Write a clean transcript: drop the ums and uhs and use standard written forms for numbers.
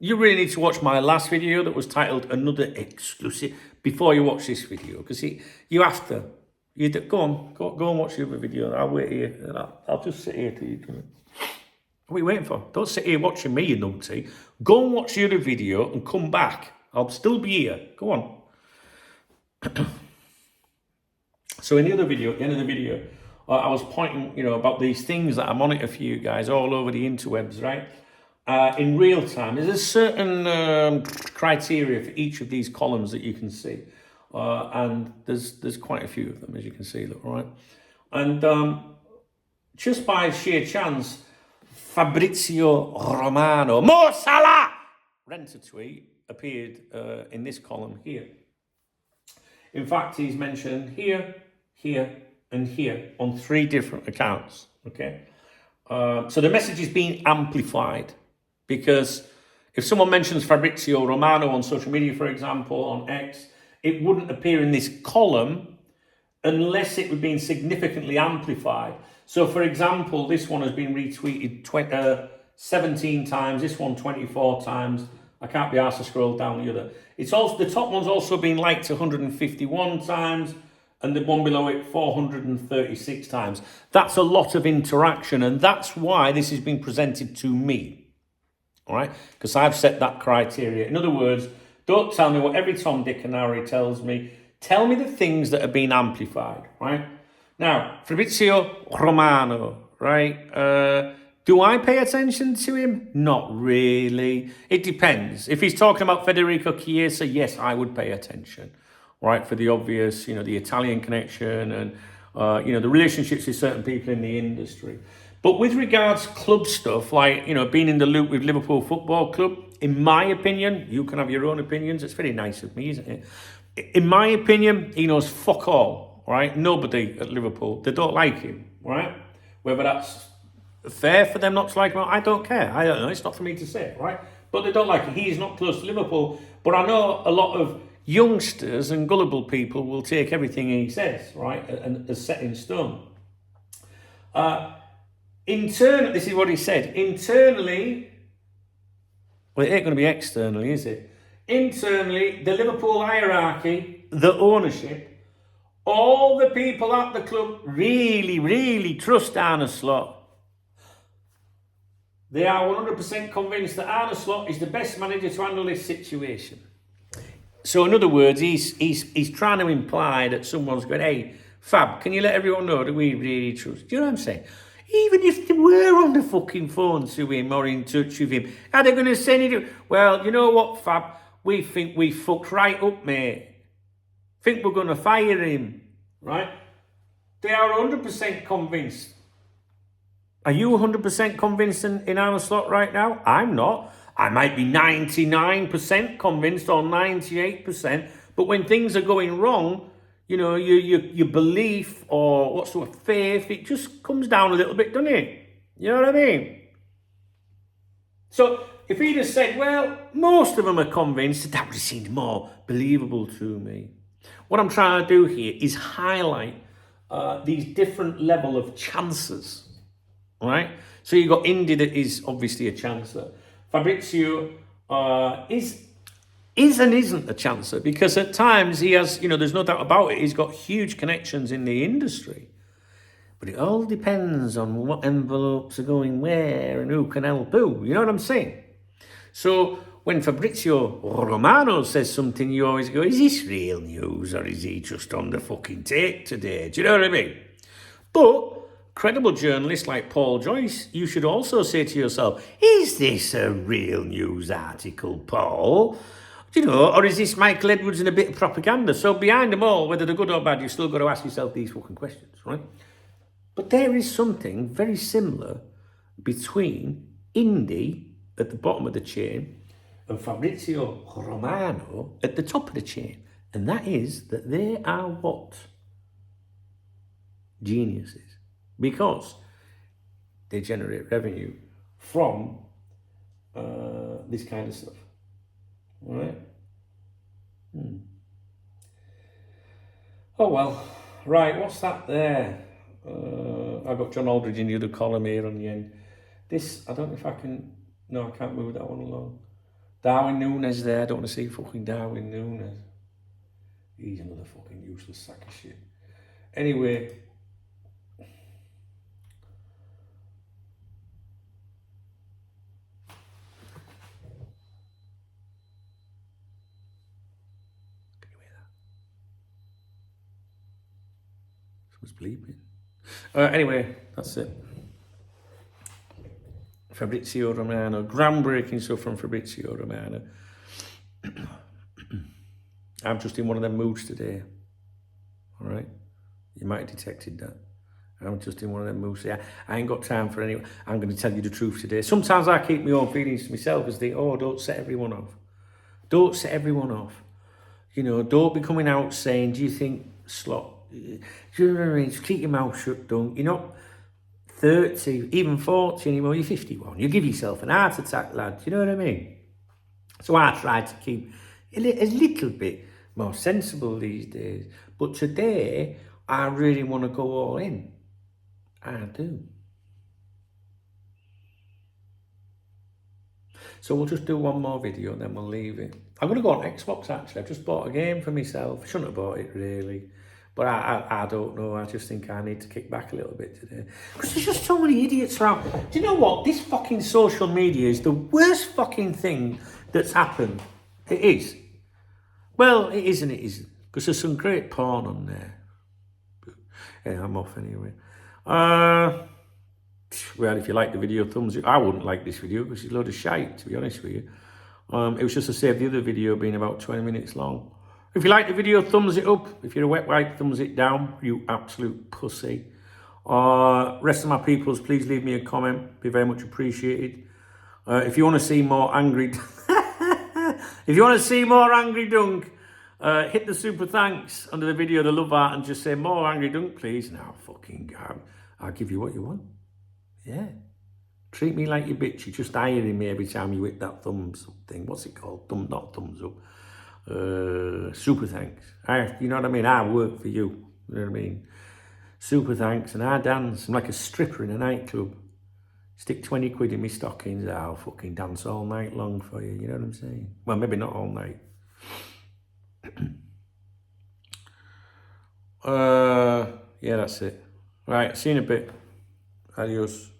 You really need to watch my last video that was titled Another Exclusive before you watch this video, because you have to. Go and watch the other video. I'll wait here. I'll just sit here till you do it. What are you waiting for? Don't sit here watching me, you numpty. Go and watch the other video and come back. I'll still be here. Go on. So in the other video, at the end of the video, I was pointing, about these things that I monitor for you guys all over the interwebs, right? In real time. There's a certain criteria for each of these columns that you can see. And there's quite a few of them, as you can see, look, right? And just by sheer chance, Fabrizio Romano, Mo Salah, renter tweet, appeared in this column here. In fact, he's mentioned here, here, and here on 3 different accounts, okay? So the message is being amplified, because if someone mentions Fabrizio Romano on social media, for example, on X, it wouldn't appear in this column unless it was being significantly amplified. So, for example, this one has been retweeted 17 times, this one 24 times. I can't be asked to scroll down the other. It's also, the top one's also been liked 151 times, and the one below it 436 times. That's a lot of interaction, and that's why this has been presented to me, all right? Because I've set that criteria. In other words, don't tell me what every Tom, Dick and Harry tells me. Tell me the things that are being amplified, right? Now, Fabrizio Romano, right? Do I pay attention to him? Not really. It depends. If he's talking about Federico Chiesa, yes, I would pay attention, right? For the obvious, the Italian connection and, the relationships with certain people in the industry. But with regards club stuff, like, being in the loop with Liverpool Football Club, in my opinion, you can have your own opinions. It's very nice of me, isn't it? In my opinion, he knows fuck all, right? Nobody at Liverpool, they don't like him, right? Whether that's fair for them not to like him, I don't care. I don't know. It's not for me to say, right? But they don't like him. He's not close to Liverpool. But I know a lot of youngsters and gullible people will take everything he says, right, and as set in stone. This is what he said. Internally, well, it ain't going to be externally, is it? Internally, the Liverpool hierarchy, the ownership, all the people at the club really, really trust Arne Slot. They are 100% convinced that Arne Slot is the best manager to handle this situation. So, in other words, he's trying to imply that someone's going, hey, Fab, can you let everyone know that we really trust? Do you know what I'm saying? Even if they were on the fucking phone to him or in touch with him, are they going to send it? Well, you know what, Fab? We think we fucked right up, mate. Think we're going to fire him, right? They are 100% convinced. Are you 100% convinced in Arne Slot right now? I'm not. I might be 99% convinced or 98%, but when things are going wrong, your belief or what sort of faith, it just comes down a little bit, doesn't it? You know what I mean? So if he'd have said, well, most of them are convinced, that would have seemed more believable to me. What I'm trying to do here is highlight these different level of chances, right? So you've got Indy that is obviously a chancer. Fabrizio is and isn't a chancer, because at times he has, there's no doubt about it, he's got huge connections in the industry. But it all depends on what envelopes are going where and who can help who. You know what I'm saying? So when Fabrizio Romano says something, you always go, is this real news or is he just on the fucking take today? Do you know what I mean? But credible journalists like Paul Joyce, you should also say to yourself, is this a real news article, Paul? Or is this Michael Edwards and a bit of propaganda? So behind them all, whether they're good or bad, you've still got to ask yourself these fucking questions, right? But there is something very similar between Indy at the bottom of the chain and Fabrizio Romano at the top of the chain. And that is that they are what? Geniuses. Because they generate revenue from this kind of stuff. All right? Oh, well. Right, what's that there? I've got John Aldridge in the other column here on the end. This, I don't know if I can... No, I can't move that one along. Darwin Núñez there. I don't want to see fucking Darwin Núñez. He's another fucking useless sack of shit. Anyway. Can you hear that? Someone's bleeping. Anyway, that's it. Fabrizio Romano. Groundbreaking stuff from Fabrizio Romano. I'm just in one of them moods today. All right? You might have detected that. I'm just in one of them moods. Yeah, I ain't got time for anyone. I'm going to tell you the truth today. Sometimes I keep my own feelings to myself and think, oh, don't set everyone off. Don't set everyone off. You know, don't be coming out saying, do you think slot? Do you know what I mean? Just keep your mouth shut, don't. You're not 30, even 40 anymore. You're 51. You give yourself an heart attack, lad. Do you know what I mean? So I try to keep a little bit more sensible these days. But today, I really want to go all in. I do. So we'll just do one more video and then we'll leave it. I'm going to go on Xbox actually. I've just bought a game for myself. Shouldn't have bought it really. But I don't know. I just think I need to kick back a little bit today. Because there's just so many idiots around. Do you know what? This fucking social media is the worst fucking thing that's happened. It is. Well, it isn't, it isn't. Because there's some great porn on there. Yeah, I'm off anyway. Well, if you like the video, thumbs up. I wouldn't like this video because it's a load of shite, to be honest with you. It was just to save the other video being about 20 minutes long. If you like the video, thumbs it up. If you're a wet wipe, thumbs it down, you absolute pussy. Rest of my peoples, please leave me a comment. Be very much appreciated. If you want to see more angry... if you want to see more Angry Dunk, hit the super thanks under the video, the love art, and just say more Angry Dunk, please. Now, fucking God, I'll give you what you want. Yeah. Treat me like your bitch. You're just ironing me every time you hit that thumbs up thing. What's it called? Not thumbs up. Super thanks. You know what I mean? I work for you. You know what I mean? Super thanks. And I dance. I'm like a stripper in a nightclub. Stick 20 quid in my stockings. I'll fucking dance all night long for you. You know what I'm saying? Well, maybe not all night. Yeah, that's it. Right, see you in a bit. Adios.